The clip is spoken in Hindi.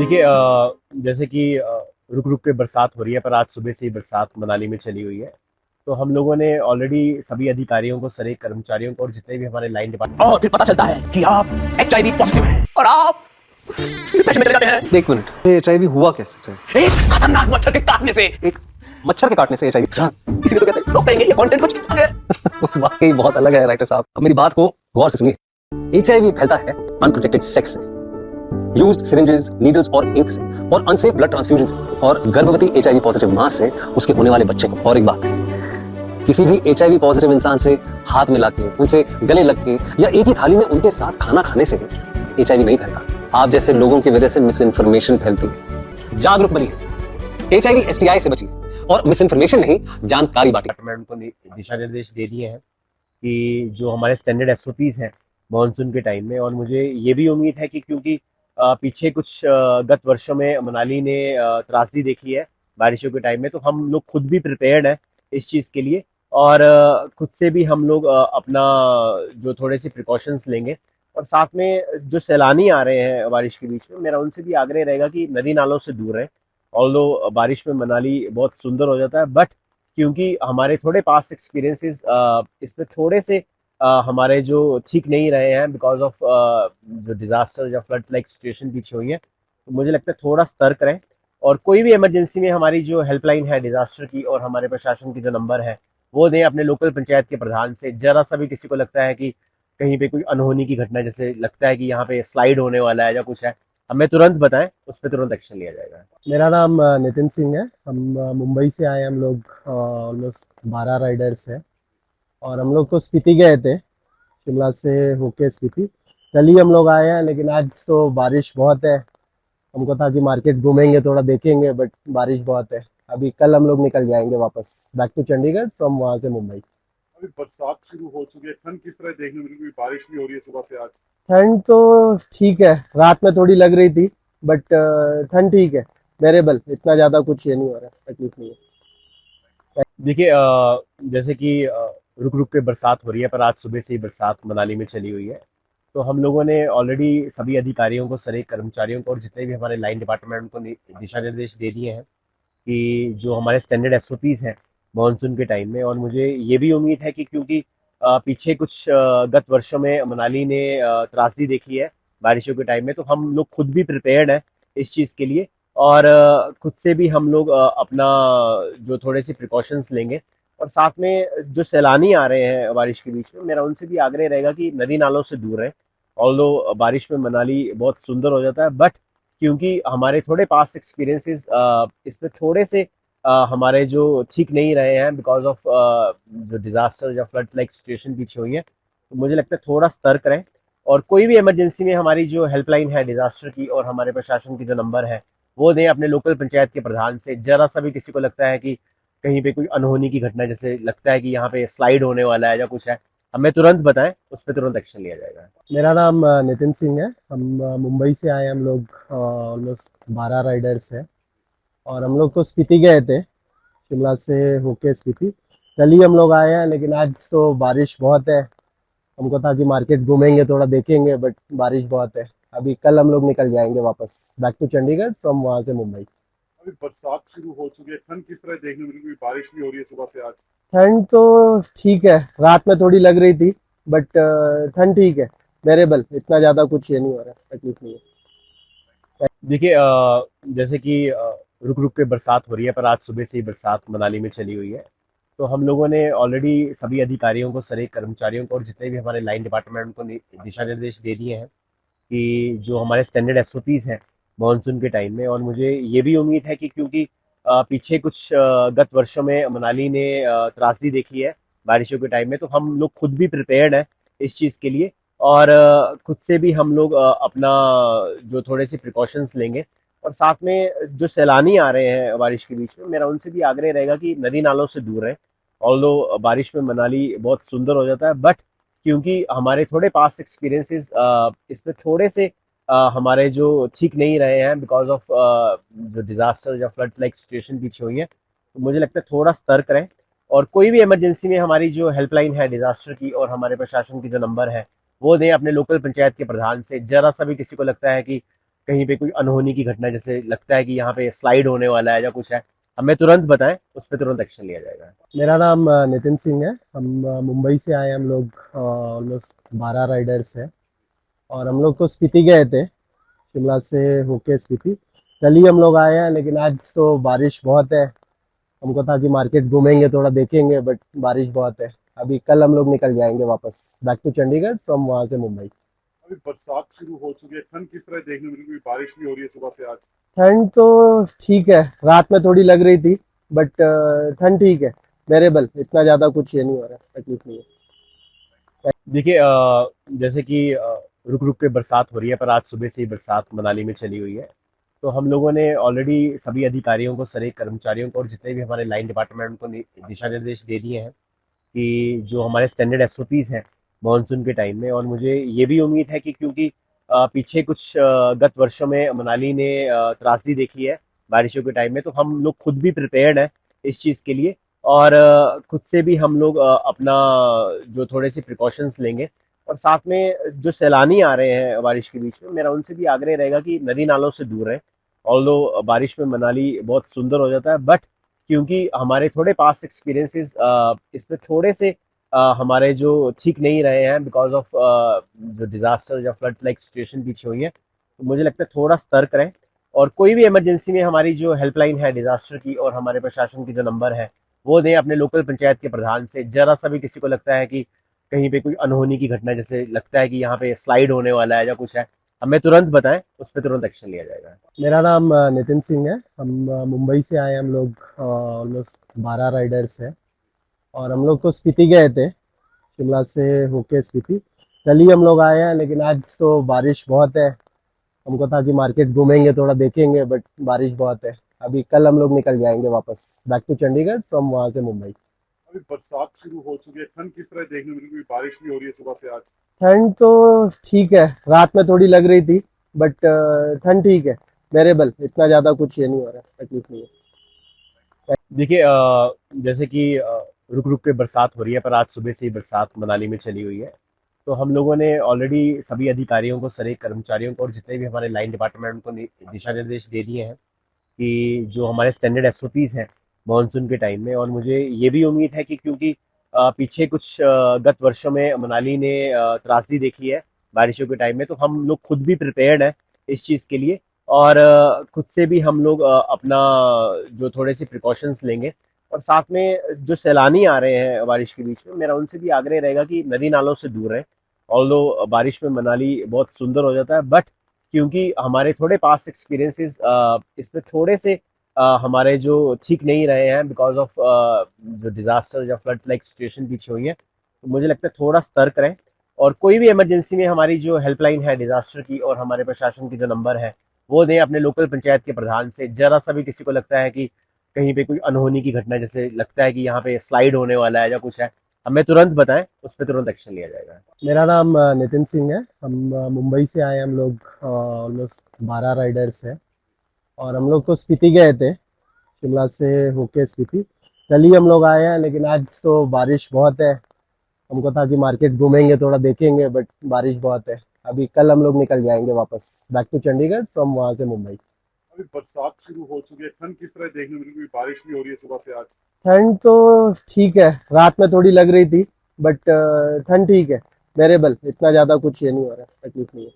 देखिए जैसे कि रुक रुक के बरसात हो रही है, पर आज सुबह से ही बरसात मनाली में चली हुई है। तो हम लोगों ने ऑलरेडी सभी अधिकारियों को, सारे कर्मचारियों को और जितने भी हमारे लाइन डिपार्टमेंट और फिर पता चलता है कि आप HIV पॉजिटिव हैं और आप डिप्रेशन में चले जाते हैं। एक मिनट, ये HIV हुआ कैसे? एक खतरनाक मच्छर के काटने से। एक मच्छर के काटने से HIV? इसीलिए तो कहते हैं, लोग कहेंगे ये कंटेंट कुछ अलग है। वाकई बहुत अलग है राइटर साहब। अब मेरी बात को गौर से सुनिए। HIV फैलता है अनप्रोटेक्टेड सेक्स से, यूज्ड सिरिंजेस, नीडल्स और इंक से, और अनसेफ ब्लड ट्रांसफ्यूजन से, और गर्भवती HIV पॉजिटिव मां से उसके होने वाले बच्चे को। और एक बात, किसी भी HIV पॉजिटिव इंसान से हाथ मिला के, उनसे गले लग के या एक ही थाली में उनके साथ खाना खाने से HIV नहीं फैलता। आप जैसे लोगों की वजह से मिस इन्फॉर्मेशन फैलती है। जागरूक बनिए, HIV STI से बचिए और मिस इन्फॉर्मेशन नहीं, जानकारी बांटिए। को दिशा निर्देश दे दिए हैं कि जो हमारे स्टैंडर्ड SOPs हैं मानसून के टाइम में, और मुझे ये भी उम्मीद है कि क्योंकि पीछे कुछ गत वर्षों में मनाली ने त्रासदी देखी है बारिशों के टाइम में, तो हम लोग खुद भी प्रिपेयर्ड हैं इस चीज़ के लिए, और खुद से भी हम लोग अपना जो थोड़े से प्रिकॉशंस लेंगे। और साथ में जो सैलानी आ रहे हैं बारिश के बीच में, मेरा उनसे भी आग्रह रहेगा कि नदी नालों से दूर रहें। ऑल्दो बारिश में मनाली बहुत सुंदर हो जाता है, बट क्योंकि हमारे थोड़े पास्ट एक्सपीरियंसेस इसमें थोड़े से हमारे जो ठीक नहीं रहे हैं बिकॉज ऑफ जो डिजास्टर या फ्लड लाइक सिचुएशन पीछे हुई है, तो मुझे लगता है थोड़ा सतर्क रहें। और कोई भी इमरजेंसी में हमारी जो हेल्पलाइन है डिजास्टर की, और हमारे प्रशासन की जो नंबर है वो दें अपने लोकल पंचायत के प्रधान से। जरा सा भी किसी को लगता है कि कहीं पे कोई अनहोनी की घटना, जैसे लगता है कि यहाँ पे स्लाइड होने वाला है या कुछ है, हमें तुरंत बताएं, उस पर तुरंत एक्शन लिया जाएगा। मेरा नाम नितिन सिंह है। हम मुंबई से आए। हम लोग ऑलमोस्ट 12 राइडर्स हैं, और हम लोग तो स्पीति गए थे, शिमला से होके स्पीति। कल ही हम लोग आए हैं, लेकिन आज तो बारिश बहुत है। हमको था कि मार्केट घूमेंगे, थोड़ा देखेंगे, बट बारिश बहुत है। अभी कल हम लोग निकल जाएंगे वापस बैक टू चंडीगढ़, फ्रॉम वहाँ से मुंबई। अभी बरसात शुरू हो चुकी है, ठंड किस तरह देखने मिल रही है? बारिश भी हो रही है सुबह से आज। ठंड तो ठीक है, रात में थोड़ी लग रही थी, बट ठंड ठीक है, बेरेबल। इतना ज़्यादा कुछ ये नहीं हो रहा, तकलीफ नहीं है। देखिए जैसे कि रुक रुक के बरसात हो रही है, पर आज सुबह से ही बरसात मनाली में चली हुई है। तो हम लोगों ने ऑलरेडी सभी अधिकारियों को, सारे कर्मचारियों को और जितने भी हमारे लाइन डिपार्टमेंट को दिशा निर्देश दे दिए हैं कि जो हमारे स्टैंडर्ड SOPs हैं मानसून के टाइम में, और मुझे ये भी उम्मीद है कि क्योंकि पीछे कुछ गत वर्षों में मनाली ने त्रासदी देखी है बारिशों के टाइम में, तो हम लोग खुद भी प्रिपेयर्ड हैं इस चीज़ के लिए, और खुद से भी हम लोग अपना जो थोड़े से प्रिकॉशंस लेंगे। और साथ में जो सैलानी आ रहे हैं बारिश के बीच में, मेरा उनसे भी आग्रह रहेगा कि नदी नालों से दूर रहें। ऑल्दो बारिश में मनाली बहुत सुंदर हो जाता है, बट क्योंकि हमारे थोड़े पास्ट एक्सपीरियंसेस इसमें थोड़े से हमारे जो ठीक नहीं रहे हैं बिकॉज ऑफ जो डिजास्टर या फ्लड लाइक सिचुएशन पीछे हुई है, तो मुझे लगता है थोड़ा सतर्क रहें। और कोई भी इमरजेंसी में हमारी जो हेल्पलाइन है डिजास्टर की, और हमारे प्रशासन की जो नंबर है वो दें अपने लोकल पंचायत के प्रधान से। जरा सा भी किसी को लगता है कि कहीं पे कोई अनहोनी की घटना, जैसे लगता है कि यहाँ पे स्लाइड होने वाला है या कुछ है, हमें तुरंत बताएं, उस पर तुरंत एक्शन लिया जाएगा। मेरा नाम नितिन सिंह है। हम मुंबई से आए। हम लोग ऑलमोस्ट 12 राइडर्स हैं, और हम लोग तो स्पीति गए थे, शिमला से होके स्पीति। कल ही हम लोग आए हैं, लेकिन आज तो बारिश बहुत है। हमको था कि मार्केट घूमेंगे, थोड़ा देखेंगे, बट बारिश बहुत है। अभी कल हम लोग निकल जाएंगे वापस बैक टू चंडीगढ़, फ्रॉम वहाँ से मुंबई। अभी बरसात शुरू हो चुकी है, ठंड किस तरह देखने मिल रही है? बारिश भी हो रही है सुबह से आज। ठंड तो ठीक है, रात में थोड़ी लग रही थी, बट ठंड ठीक है, बेरेबल। इतना ज़्यादा कुछ ये नहीं हो रहा, तकलीफ नहीं है। देखिए जैसे कि रुक रुक के बरसात हो रही है, पर आज सुबह से ही बरसात मनाली में चली हुई है। तो हम लोगों ने ऑलरेडी सभी अधिकारियों को, सारे कर्मचारियों को और जितने भी हमारे लाइन डिपार्टमेंट को दिशा निर्देश दे दिए हैं कि जो हमारे स्टैंडर्ड SOPs हैं मानसून के टाइम में, और मुझे ये भी उम्मीद है कि क्योंकि पीछे कुछ गत वर्षों में मनाली ने त्रासदी देखी है बारिशों के टाइम में, तो हम लोग खुद भी प्रिपेयर्ड हैं इस चीज़ के लिए, और खुद से भी हम लोग अपना जो थोड़े से प्रिकॉशंस लेंगे। और साथ में जो सैलानी आ रहे हैं बारिश के बीच में, मेरा उनसे भी आग्रह रहेगा कि नदी नालों से दूर रहें। ऑल्दो बारिश में मनाली बहुत सुंदर हो जाता है, बट क्योंकि हमारे थोड़े पास्ट एक्सपीरियंसेस इसमें थोड़े से हमारे जो ठीक नहीं रहे हैं बिकॉज ऑफ जो डिजास्टर या फ्लड लाइक सिचुएशन पीछे हुई है, तो मुझे लगता है थोड़ा सतर्क रहें। और कोई भी इमरजेंसी में हमारी जो हेल्पलाइन है डिजास्टर की, और हमारे प्रशासन की जो नंबर है वो दें अपने लोकल पंचायत के प्रधान से। जरा सा भी किसी को लगता है कि कहीं पे कोई अनहोनी की घटना जैसे लगता है कि यहाँ पे स्लाइड होने वाला है या कुछ है, हमें तुरंत बताएं, उस पर तुरंत एक्शन लिया जाएगा। मेरा नाम नितिन सिंह है। हम मुंबई से आए, हम लोग ऑलमोस्ट 12 राइडर्स हैं। और हम लोग तो स्पीति गए थे, शिमला से होके स्पीति। कल ही हम लोग आए हैं, लेकिन आज तो बारिश बहुत है। हमको था कि मार्केट घूमेंगे, थोड़ा देखेंगे, बट बारिश बहुत है। अभी कल हम लोग निकल जाएंगे वापस बैक टू चंडीगढ़, फ्रॉम वहाँ से मुंबई। अभी बरसात शुरू हो चुकी है, ठंड किस तरह देखने मिल रही है? बारिश भी हो रही है सुबह से आज। ठंड तो ठीक है, रात में थोड़ी लग रही थी, बट ठंड ठीक है, बेरेबल। इतना ज़्यादा कुछ ये नहीं हो रहा है, तकलीफ नहीं है। देखिए, जैसे कि रुक रुक के बरसात हो रही है, पर आज सुबह से ही बरसात मनाली में चली हुई है। तो हम लोगों ने ऑलरेडी सभी अधिकारियों को, सारे कर्मचारियों को और जितने भी हमारे लाइन डिपार्टमेंट उनको दिशा निर्देश दे दिए हैं कि जो हमारे स्टैंडर्ड एसओपीज हैं मानसून के टाइम में। और मुझे ये भी उम्मीद है कि क्योंकि पीछे कुछ गत वर्षों में मनाली ने त्रासदी देखी है बारिशों के टाइम में, तो हम लोग खुद भी प्रिपेयर्ड हैं इस चीज़ के लिए। और खुद से भी हम लोग अपना जो थोड़े से प्रिकॉशंस लेंगे। और साथ में जो सैलानी आ रहे हैं बारिश के बीच में, मेरा उनसे भी आग्रह रहेगा कि नदी नालों से दूर रहें। ऑल्दो बारिश में मनाली बहुत सुंदर हो जाता है, बट क्योंकि हमारे थोड़े पास्ट एक्सपीरियंसेस इसमें थोड़े से हमारे जो ठीक नहीं रहे हैं बिकॉज ऑफ जो डिजास्टर या फ्लड लाइक सिचुएशन पीछे हुई है, तो मुझे लगता है थोड़ा सतर्क रहें। और कोई भी इमरजेंसी में हमारी जो हेल्पलाइन है डिजास्टर की, और हमारे प्रशासन की जो नंबर है वो दें अपने लोकल पंचायत के प्रधान से। जरा सा भी किसी को लगता है कि कहीं पे कोई अनहोनी की घटना जैसे लगता है कि यहाँ पे स्लाइड होने वाला है या कुछ है, हमें तुरंत बताएं, उस पर तुरंत एक्शन लिया जाएगा। मेरा नाम नितिन सिंह है। हम मुंबई से आए, हम लोग ऑलमोस्ट 12 राइडर्स हैं। और हम लोग तो स्पीति गए थे, शिमला से होके स्पीति। कल ही हम लोग आए हैं, लेकिन आज तो बारिश बहुत है। हमको था कि मार्केट घूमेंगे, थोड़ा देखेंगे, बट बारिश बहुत है। अभी कल हम लोग निकल जाएंगे वापस बैक टू चंडीगढ़, फ्रॉम वहाँ से मुंबई। अभी बरसात शुरू हो चुकी है, ठंड किस तरह देखने मिल रही है? बारिश भी हो रही है सुबह से आज। ठंड तो ठीक है, रात में थोड़ी लग रही थी, बट ठंड ठीक है, बेरेबल। इतना ज़्यादा कुछ ये नहीं हो रहा है, तकलीफ नहीं है। देखिए, जैसे कि रुक रुक के बरसात हो रही है, पर आज सुबह से ही बरसात मनाली में चली हुई है। तो हम लोगों ने ऑलरेडी सभी अधिकारियों को, सारे कर्मचारियों को और जितने भी हमारे लाइन डिपार्टमेंट उनको दिशा निर्देश दे दिए हैं कि जो हमारे स्टैंडर्ड एसओपीज हैं मानसून के टाइम में। और मुझे ये भी उम्मीद है कि क्योंकि पीछे कुछ गत वर्षों में मनाली ने त्रासदी देखी है बारिशों के टाइम में, तो हम लोग खुद भी प्रिपेयर्ड हैं इस चीज़ के लिए। और खुद से भी हम लोग अपना जो थोड़े से प्रिकॉशंस लेंगे। और साथ में जो सैलानी आ रहे हैं बारिश के बीच में, मेरा उनसे भी आग्रह रहेगा कि नदी नालों से दूर रहें। ऑल्दो बारिश में मनाली बहुत सुंदर हो जाता है, बट क्योंकि हमारे थोड़े पास्ट एक्सपीरियंसेस इसमें थोड़े से हमारे जो ठीक नहीं रहे हैं बिकॉज ऑफ जो डिजास्टर या फ्लड लाइक सिचुएशन पीछे हुई है, तो मुझे लगता है थोड़ा सतर्क रहें। और कोई भी इमरजेंसी में हमारी जो हेल्पलाइन है डिजास्टर की, और हमारे प्रशासन की जो नंबर है वो दें अपने लोकल पंचायत के प्रधान से। जरा सा भी किसी को लगता है कि कहीं पे कोई अनहोनी की घटना जैसे लगता है कि यहाँ पे स्लाइड होने वाला है या कुछ है, हमें तुरंत बताएं, उस पर तुरंत एक्शन लिया जाएगा। मेरा नाम नितिन सिंह है। हम मुंबई से आए, हम लोग ऑलमोस्ट 12 राइडर्स हैं। और हम लोग तो स्पीति गए थे, शिमला से होके स्पीति। कल ही हम लोग आए हैं, लेकिन आज तो बारिश बहुत है। हमको था कि मार्केट घूमेंगे, थोड़ा देखेंगे, बट बारिश बहुत है। अभी कल हम लोग निकल जाएंगे वापस बैक टू चंडीगढ़, फ्रॉम वहाँ से मुंबई। अभी बरसात शुरू हो चुकी है, ठंड किस तरह देखने मिल रही है? बारिश भी हो रही है सुबह से आज। ठंड तो ठीक है, रात में थोड़ी लग रही थी, बट ठंड ठीक है, बेरेबल। इतना ज़्यादा कुछ ये नहीं हो रहा है, तकलीफ नहीं है।